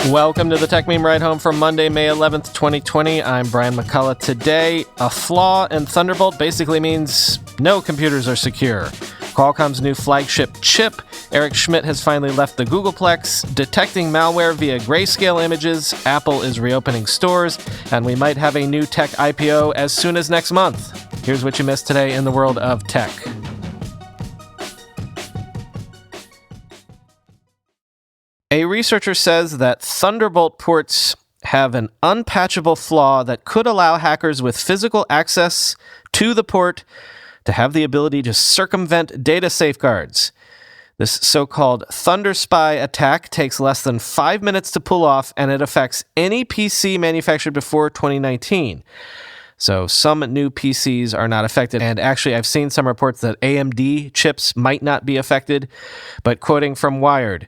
Welcome to the Tech Meme Ride Home for Monday, May 11th, 2020. I'm Brian McCullough. Today, a flaw in Thunderbolt basically means no computers are secure. Qualcomm's new flagship chip, Eric Schmidt, has finally left the Googleplex, detecting malware via grayscale images, Apple is reopening stores, and we might have a new tech IPO as soon as next month. Here's what you missed today in the world of tech. A researcher says that Thunderbolt ports have an unpatchable flaw that could allow hackers with physical access to the port to have the ability to circumvent data safeguards. This so-called Thunderspy attack takes less than 5 minutes to pull off, and it affects any PC manufactured before 2019. So some new PCs are not affected, and actually I've seen some reports that AMD chips might not be affected, but quoting from Wired,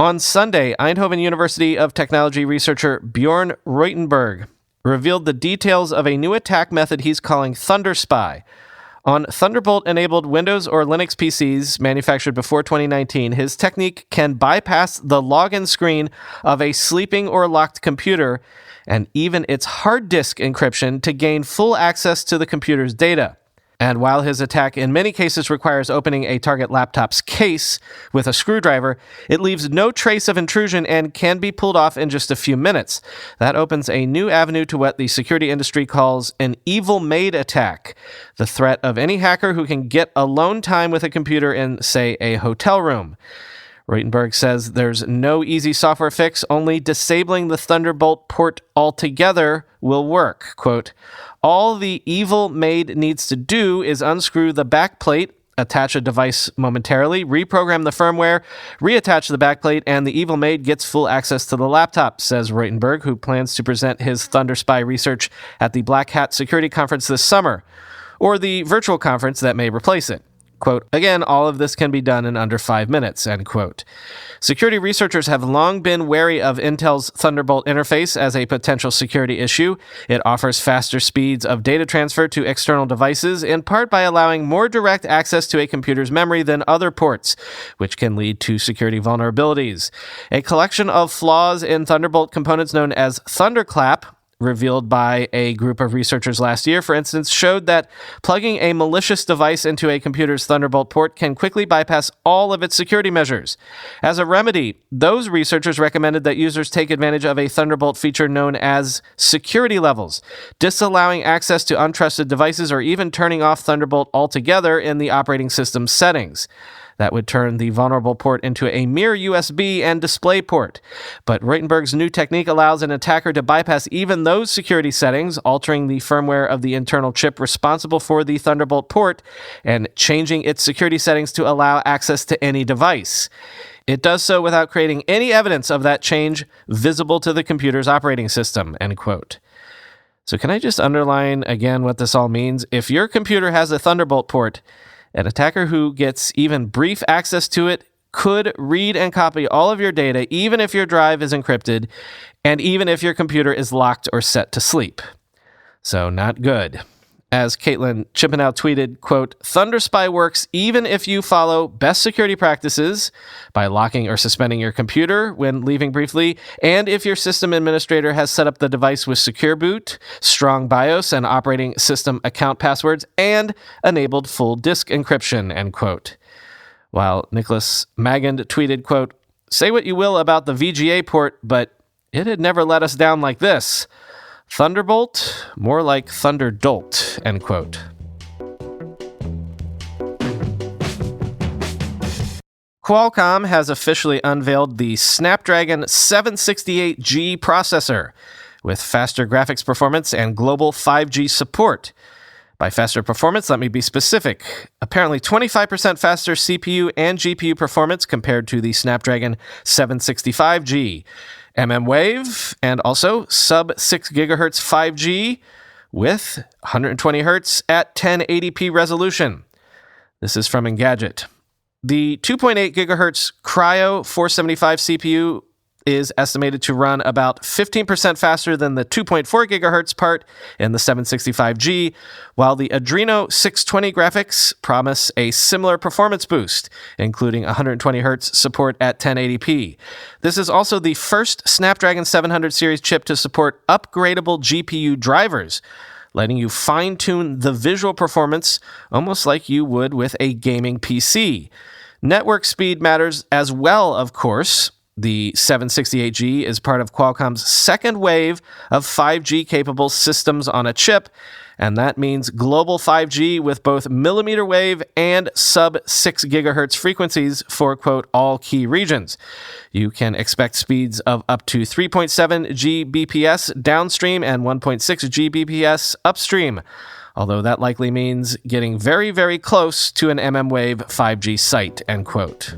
on Sunday, Eindhoven University of Technology researcher Bjorn Reutenberg revealed the details of a new attack method he's calling Thunderspy. On Thunderbolt-enabled Windows or Linux PCs manufactured before 2019, his technique can bypass the login screen of a sleeping or locked computer and even its hard disk encryption to gain full access to the computer's data. And while his attack in many cases requires opening a target laptop's case with a screwdriver, it leaves no trace of intrusion and can be pulled off in just a few minutes. That opens a new avenue to what the security industry calls an evil maid attack, the threat of any hacker who can get alone time with a computer in, say, a hotel room. Reutenberg says there's no easy software fix, only disabling the Thunderbolt port altogether will work. Quote, all the evil maid needs to do is unscrew the backplate, attach a device momentarily, reprogram the firmware, reattach the backplate, and the evil maid gets full access to the laptop, says Reutenberg, who plans to present his Thunderspy research at the Black Hat Security Conference this summer, or the virtual conference that may replace it. Quote, again, all of this can be done in under 5 minutes, end quote. Security researchers have long been wary of Intel's Thunderbolt interface as a potential security issue. It offers faster speeds of data transfer to external devices, in part by allowing more direct access to a computer's memory than other ports, which can lead to security vulnerabilities. A collection of flaws in Thunderbolt components known as Thunderclap, revealed by a group of researchers last year, for instance, showed that plugging a malicious device into a computer's Thunderbolt port can quickly bypass all of its security measures. As a remedy, those researchers recommended that users take advantage of a Thunderbolt feature known as security levels, disallowing access to untrusted devices or even turning off Thunderbolt altogether in the operating system settings. That would turn the vulnerable port into a mere USB and display port. But Reutenberg's new technique allows an attacker to bypass even those security settings, altering the firmware of the internal chip responsible for the Thunderbolt port and changing its security settings to allow access to any device. It does so without creating any evidence of that change visible to the computer's operating system, end quote. So can I just underline again what this all means? If your computer has a Thunderbolt port, an attacker who gets even brief access to it could read and copy all of your data, even if your drive is encrypted, and even if your computer is locked or set to sleep. So not good. As Caitlin Chippenow tweeted, quote, Thunderspy works even if you follow best security practices by locking or suspending your computer when leaving briefly, and if your system administrator has set up the device with secure boot, strong BIOS, and operating system account passwords, and enabled full disk encryption, end quote. While Nicholas Magand tweeted, quote, say what you will about the VGA port, but it had never let us down like this. Thunderbolt, more like Thunderdolt, end quote. Qualcomm has officially unveiled the Snapdragon 768G processor with faster graphics performance and global 5G support. By faster performance, let me be specific. Apparently 25% faster CPU and GPU performance compared to the Snapdragon 765G. mmWave, and also sub-6 GHz 5G with 120 Hz at 1080p resolution. This is from Engadget. The 2.8 GHz Cryo 475 CPU is estimated to run about 15% faster than the 2.4 gigahertz part in the 765G, while the Adreno 620 graphics promise a similar performance boost, including 120 Hz support at 1080p. This is also the first Snapdragon 700 series chip to support upgradable GPU drivers, letting you fine-tune the visual performance almost like you would with a gaming PC. Network speed matters as well, of course. The 768G is part of Qualcomm's second wave of 5G-capable systems on a chip, and that means global 5G with both millimeter wave and sub-6 gigahertz frequencies for, quote, all key regions. You can expect speeds of up to 3.7 Gbps downstream and 1.6 Gbps upstream, although that likely means getting very, very close to an mmWave 5G site, end quote.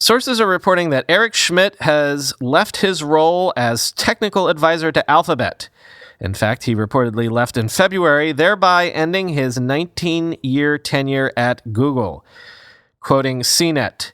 Sources are reporting that Eric Schmidt has left his role as technical advisor to Alphabet. In fact, he reportedly left in February, thereby ending his 19-year tenure at Google. Quoting CNET,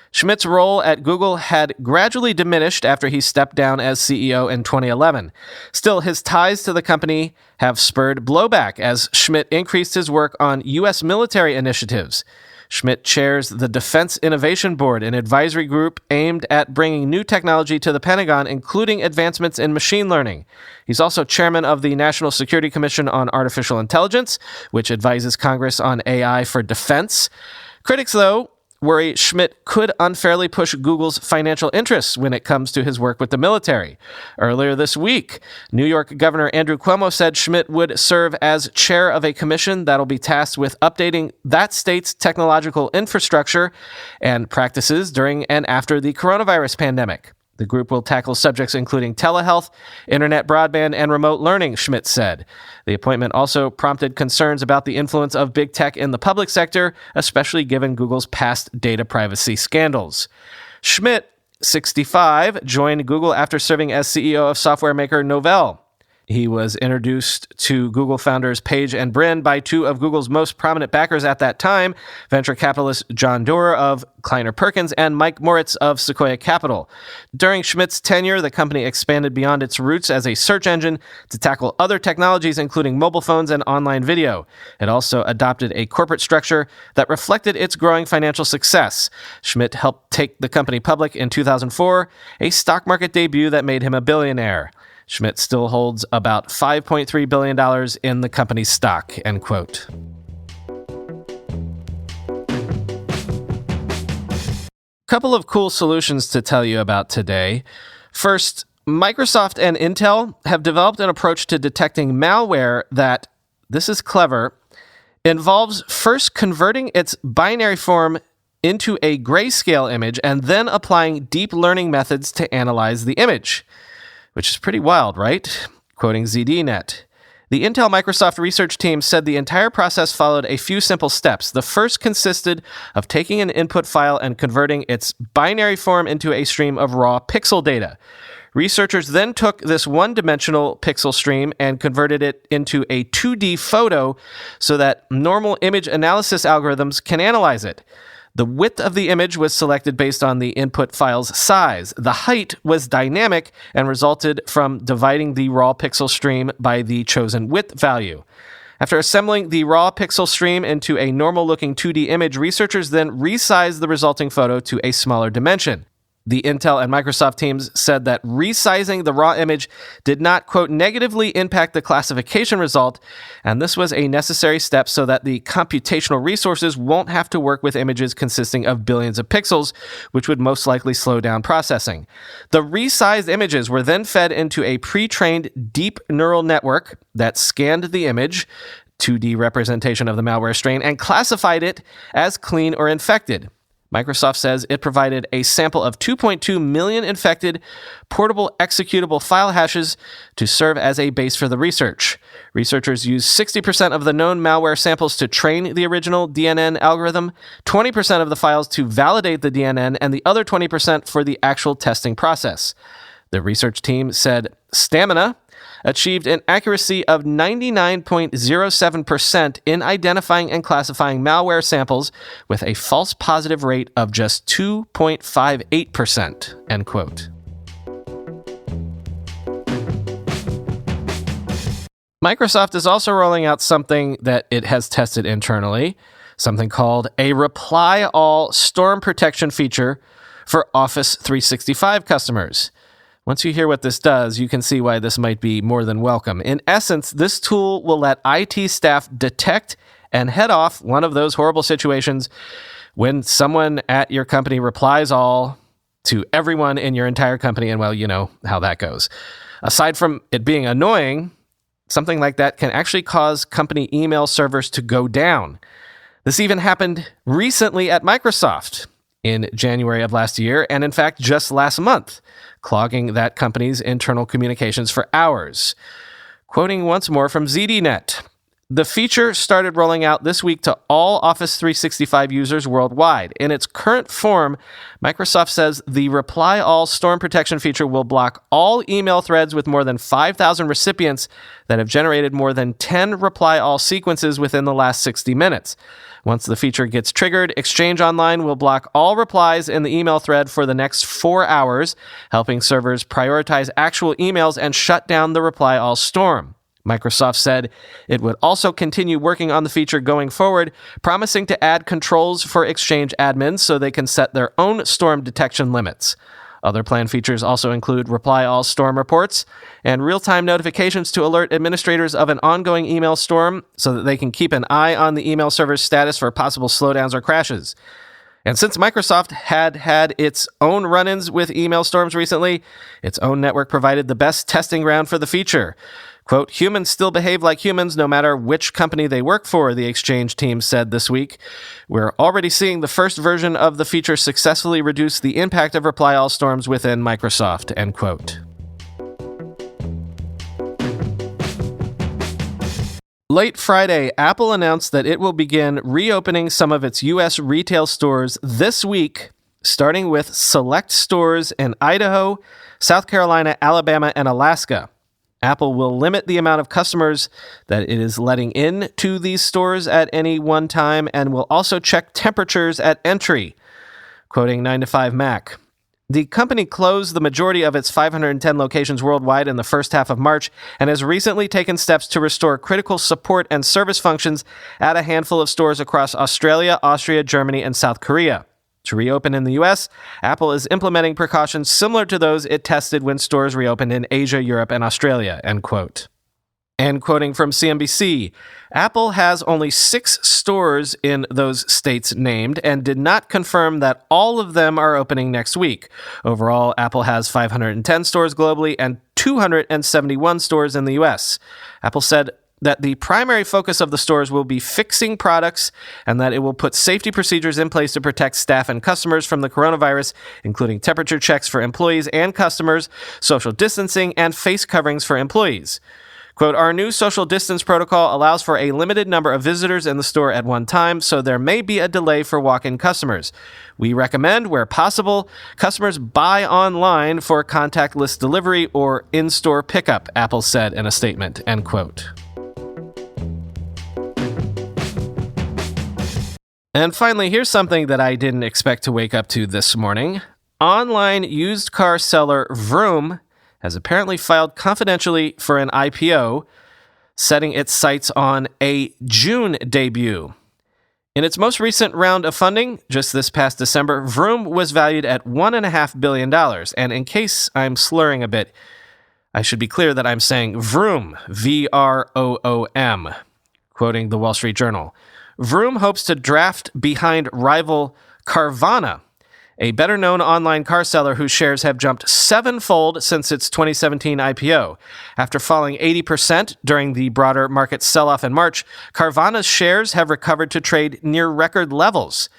Schmidt's role at Google had gradually diminished after he stepped down as CEO in 2011. Still, his ties to the company have spurred blowback as Schmidt increased his work on U.S. military initiatives. Schmidt chairs the Defense Innovation Board, an advisory group aimed at bringing new technology to the Pentagon, including advancements in machine learning. He's also chairman of the National Security Commission on Artificial Intelligence, which advises Congress on AI for defense. Critics, though, worry Schmidt could unfairly push Google's financial interests when it comes to his work with the military. Earlier this week, New York Governor Andrew Cuomo said Schmidt would serve as chair of a commission that'll be tasked with updating that state's technological infrastructure and practices during and after the coronavirus pandemic. The group will tackle subjects including telehealth, internet broadband, and remote learning, Schmidt said. The appointment also prompted concerns about the influence of big tech in the public sector, especially given Google's past data privacy scandals. Schmidt, 65, joined Google after serving as CEO of software maker Novell. He was introduced to Google founders Page and Brin by two of Google's most prominent backers at that time, venture capitalist John Doerr of Kleiner Perkins and Mike Moritz of Sequoia Capital. During Schmidt's tenure, the company expanded beyond its roots as a search engine to tackle other technologies, including mobile phones and online video. It also adopted a corporate structure that reflected its growing financial success. Schmidt helped take the company public in 2004, a stock market debut that made him a billionaire. Schmidt still holds about $5.3 billion in the company's stock, end quote. Couple of cool solutions to tell you about today. First, Microsoft and Intel have developed an approach to detecting malware that, this is clever, involves first converting its binary form into a grayscale image and then applying deep learning methods to analyze the image. Which is pretty wild, right? Quoting ZDNet. The Intel Microsoft research team said the entire process followed a few simple steps. The first consisted of taking an input file and converting its binary form into a stream of raw pixel data. Researchers then took this one-dimensional pixel stream and converted it into a 2D photo so that normal image analysis algorithms can analyze it. The width of the image was selected based on the input file's size. The height was dynamic and resulted from dividing the raw pixel stream by the chosen width value. After assembling the raw pixel stream into a normal-looking 2D image, researchers then resized the resulting photo to a smaller dimension. The Intel and Microsoft teams said that resizing the raw image did not, quote, negatively impact the classification result, and this was a necessary step so that the computational resources won't have to work with images consisting of billions of pixels, which would most likely slow down processing. The resized images were then fed into a pre-trained deep neural network that scanned the image, 2D representation of the malware strain, and classified it as clean or infected. Microsoft says it provided a sample of 2.2 million infected portable executable file hashes to serve as a base for the research. Researchers used 60% of the known malware samples to train the original DNN algorithm, 20% of the files to validate the DNN, and the other 20% for the actual testing process. The research team said Stamina, achieved an accuracy of 99.07% in identifying and classifying malware samples with a false positive rate of just 2.58%, end quote. Microsoft is also rolling out something that it has tested internally, something called a Reply All Storm Protection feature for Office 365 customers. Once you hear what this does, you can see why this might be more than welcome. In essence, this tool will let IT staff detect and head off one of those horrible situations when someone at your company replies all to everyone in your entire company, and well, you know how that goes. Aside from it being annoying, something like that can actually cause company email servers to go down. This even happened recently at Microsoft in January of last year, and in fact, just last month, clogging that company's internal communications for hours. Quoting once more from ZDNet, the feature started rolling out this week to all Office 365 users worldwide. In its current form, Microsoft says the Reply All Storm Protection feature will block all email threads with more than 5,000 recipients that have generated more than 10 Reply All sequences within the last 60 minutes. Once the feature gets triggered, Exchange Online will block all replies in the email thread for the next 4 hours, helping servers prioritize actual emails and shut down the Reply All storm. Microsoft said it would also continue working on the feature going forward, promising to add controls for Exchange admins so they can set their own storm detection limits. Other planned features also include Reply All storm reports and real-time notifications to alert administrators of an ongoing email storm so that they can keep an eye on the email server's status for possible slowdowns or crashes. And since Microsoft had its own run-ins with email storms recently, its own network provided the best testing ground for the feature. Quote, humans still behave like humans no matter which company they work for, the Exchange team said this week. We're already seeing the first version of the feature successfully reduce the impact of Reply All storms within Microsoft, end quote. Late Friday, Apple announced that it will begin reopening some of its U.S. retail stores this week, starting with select stores in Idaho, South Carolina, Alabama, and Alaska. Apple will limit the amount of customers that it is letting in to these stores at any one time and will also check temperatures at entry, quoting 9to5Mac. The company closed the majority of its 510 locations worldwide in the first half of March and has recently taken steps to restore critical support and service functions at a handful of stores across Australia, Austria, Germany, and South Korea. To reopen in the U.S., Apple is implementing precautions similar to those it tested when stores reopened in Asia, Europe, and Australia, end quote. And quoting from CNBC, Apple has only 6 stores in those states named and did not confirm that all of them are opening next week. Overall, Apple has 510 stores globally and 271 stores in the U.S. Apple said that the primary focus of the stores will be fixing products and that it will put safety procedures in place to protect staff and customers from the coronavirus, including temperature checks for employees and customers, social distancing, and face coverings for employees. Quote, our new social distance protocol allows for a limited number of visitors in the store at one time, so there may be a delay for walk-in customers. We recommend, where possible, customers buy online for contactless delivery or in-store pickup, Apple said in a statement, end quote. And finally, here's something that I didn't expect to wake up to this morning. Online used car seller Vrooom has apparently filed confidentially for an IPO, setting its sights on a June debut. In its most recent round of funding, just this past December, Vrooom was valued at $1.5 billion. And in case I'm slurring a bit, I should be clear that I'm saying Vroom, V-R-O-O-M, quoting the Wall Street Journal. Vrooom hopes to draft behind rival Carvana, a better-known online car seller whose shares have jumped 7-fold since its 2017 IPO. After falling 80% during the broader market sell-off in March, Carvana's shares have recovered to trade near record levels.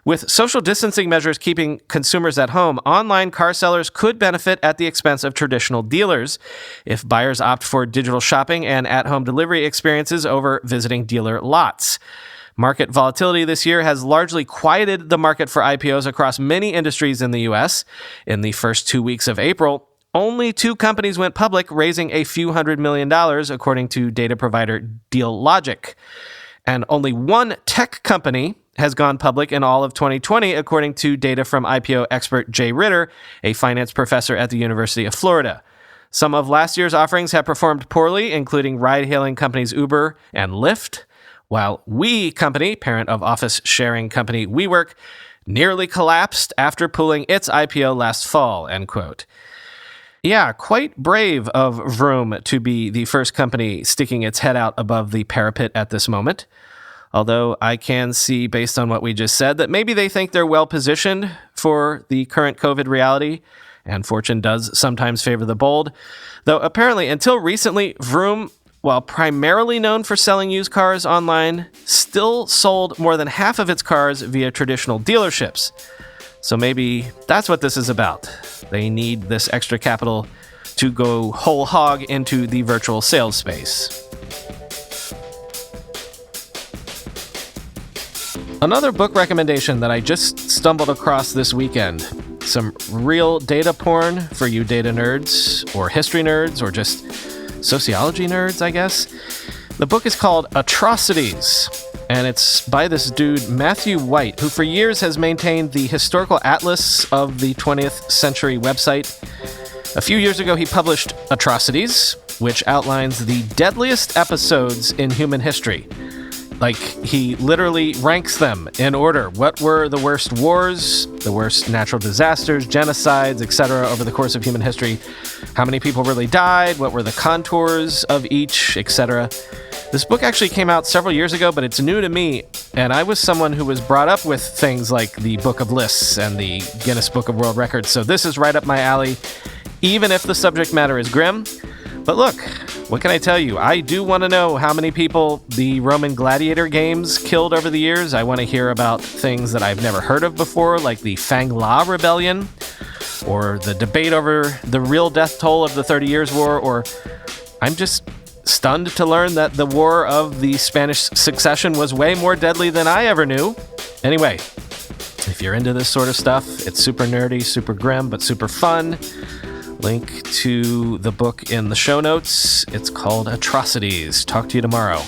With social distancing measures keeping consumers at home, online car sellers could benefit at the expense of traditional dealers if buyers opt for digital shopping and at-home delivery experiences over visiting dealer lots. Market volatility this year has largely quieted the market for IPOs across many industries in the U.S. In the first 2 weeks of April, only 2 companies went public, raising a few $100 million, according to data provider DealLogic. And only 1 tech company has gone public in all of 2020, according to data from IPO expert Jay Ritter, a finance professor at the University of Florida. Some of last year's offerings have performed poorly, including ride-hailing companies Uber and Lyft, while We Company, parent of office-sharing company WeWork, nearly collapsed after pulling its IPO last fall, end quote. Yeah, quite brave of Vrooom to be the first company sticking its head out above the parapet at this moment. Although I can see, based on what we just said, that maybe they think they're well-positioned for the current COVID reality, and fortune does sometimes favor the bold. Though apparently, until recently, Vrooom, while primarily known for selling used cars online, still sold more than half of its cars via traditional dealerships. So maybe that's what this is about. They need this extra capital to go whole hog into the virtual sales space. Another book recommendation that I just stumbled across this weekend. Some real data porn for you data nerds, or history nerds, or just sociology nerds, I guess. The book is called Atrocities, and it's by this dude, Matthew White, who for years has maintained the historical atlas of the 20th century website. A few years ago, he published Atrocities, which outlines the deadliest episodes in human history. Like, he literally ranks them in order. What were the worst wars, the worst natural disasters, genocides, etc. over the course of human history? How many people really died? What were the contours of each, etc.? This book actually came out several years ago, but it's new to me, and I was someone who was brought up with things like the Book of Lists and the Guinness Book of World Records, so this is right up my alley, even if the subject matter is grim. But look, what can I tell you? I do want to know how many people the Roman gladiator games killed over the years. I want to hear about things that I've never heard of before, like the Fang La Rebellion, or the debate over the real death toll of the 30 Years' War, or I'm just stunned to learn that the War of the Spanish Succession was way more deadly than I ever knew. Anyway, if you're into this sort of stuff, it's super nerdy, super grim, but super fun. Link to the book in the show notes. It's called Atrocities. Talk to you tomorrow.